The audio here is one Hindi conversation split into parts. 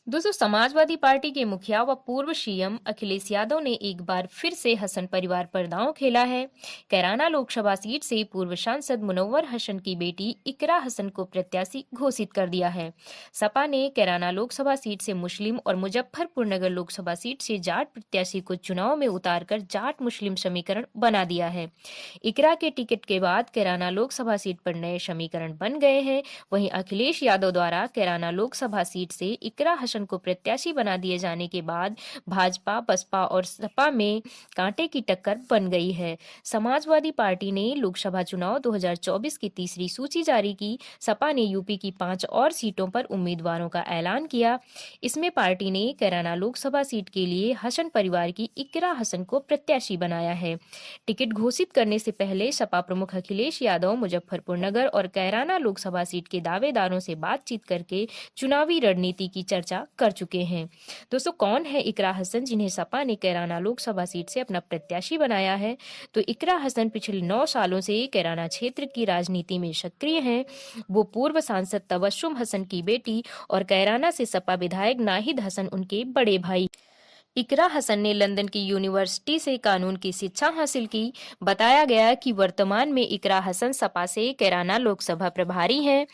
दोस्तों, समाजवादी पार्टी के मुखिया व पूर्व सीएम अखिलेश यादव ने एक बार फिर से हसन परिवार पर दांव खेला है। कैराना लोकसभा सीट से पूर्व सांसद मुनव्वर हसन की बेटी इकरा हसन को प्रत्याशी घोषित कर दिया है। सपा ने कैराना लोकसभा सीट से मुस्लिम और मुजफ्फरपुर नगर लोकसभा सीट से जाट प्रत्याशी को चुनाव में उतारकर जाट मुस्लिम समीकरण बना दिया है। इकरा के टिकट के बाद कैराना लोकसभा सीट पर नए समीकरण बन गए हैं। वहीं अखिलेश यादव द्वारा कैराना लोकसभा सीट से इकरा हसन को प्रत्याशी बना दिए जाने के बाद भाजपा, बसपा और सपा में कांटे की टक्कर बन गई है। समाजवादी पार्टी ने लोकसभा चुनाव 2024 की तीसरी सूची जारी की। सपा ने यूपी की 5 और सीटों पर उम्मीदवारों का ऐलान किया। इसमें पार्टी ने कैराना लोकसभा सीट के लिए हसन परिवार की इकरा हसन को प्रत्याशी बनाया है। टिकट घोषित करने से पहले सपा प्रमुख अखिलेश यादव मुजफ्फरपुर नगर और कैराना लोकसभा सीट के दावेदारों से बातचीत करके चुनावी रणनीति की चर्चा कर चुके हैं। दोस्तों, कौन है इकरा हसन जिन्हें सपा ने कैराना लोकसभा सीट से अपना प्रत्याशी बनाया है? तो इकरा हसन पिछले 9 सालों से कैराना क्षेत्र की राजनीति में सक्रिय हैं। वो पूर्व सांसद तबस्सुम हसन की बेटी और कैराना से सपा विधायक नाहिद हसन उनके बड़े भाई। इकरा हसन ने लंदन की यूनिवर्सिटी से कानून की शिक्षा हासिल की। बताया गया कि वर्तमान में इकरा हसन सपा से कैराना लोकसभा प्रभारी हैं।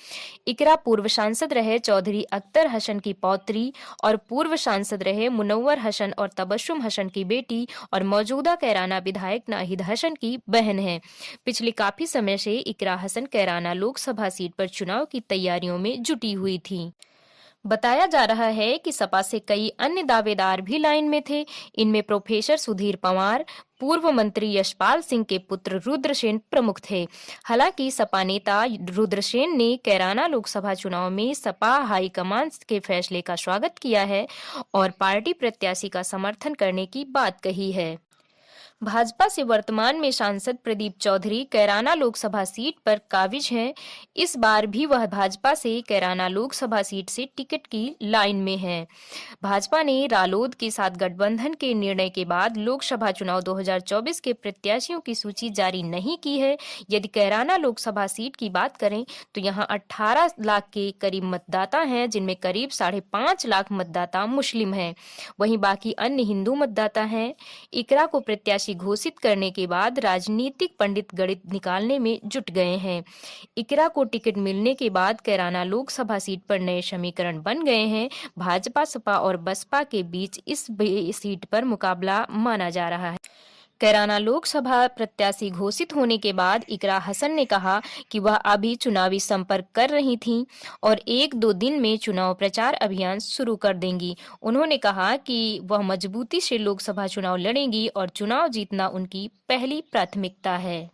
इकरा पूर्व सांसद रहे चौधरी अख्तर हसन की पौत्री और पूर्व सांसद रहे मुनव्वर हसन और तबस्सुम हसन की बेटी और मौजूदा कैराना विधायक नाहिद हसन की बहन हैं। पिछले काफी समय से इकरा हसन कैराना लोकसभा सीट पर चुनाव की तैयारियों में जुटी हुई थी। बताया जा रहा है कि सपा से कई अन्य दावेदार भी लाइन में थे। इनमें प्रोफेसर सुधीर पंवार, पूर्व मंत्री यशपाल सिंह के पुत्र रुद्रसेन प्रमुख थे। हालांकि सपा नेता रुद्रसेन ने कैराना लोकसभा चुनाव में सपा हाईकमान के फैसले का स्वागत किया है और पार्टी प्रत्याशी का समर्थन करने की बात कही है। भाजपा से वर्तमान में सांसद प्रदीप चौधरी कैराना लोकसभा सीट पर काबिज हैं। इस बार भी वह भाजपा से कैराना लोकसभा सीट से टिकट की लाइन में हैं। भाजपा ने रालोद के साथ गठबंधन के निर्णय के बाद लोकसभा चुनाव 2024 के प्रत्याशियों की सूची जारी नहीं की है। यदि कैराना लोकसभा सीट की बात करें तो यहां 18 लाख के करीब मतदाता हैं, जिनमें करीब 5.5 लाख मतदाता मुस्लिम हैं। वहीं बाकी अन्य हिंदू मतदाता हैं। इकरा को प्रत्याशी घोषित करने के बाद राजनीतिक पंडित गणित निकालने में जुट गए हैं। इकरा को टिकट मिलने के बाद कैराना लोकसभा सीट पर नए समीकरण बन गए हैं। भाजपा, सपा और बसपा के बीच इस सीट पर मुकाबला माना जा रहा है। कैराना लोकसभा प्रत्याशी घोषित होने के बाद इकरा हसन ने कहा कि वह अभी चुनावी संपर्क कर रही थीं और 1-2 दिन में चुनाव प्रचार अभियान शुरू कर देंगी। उन्होंने कहा कि वह मजबूती से लोकसभा चुनाव लड़ेंगी और चुनाव जीतना उनकी पहली प्राथमिकता है।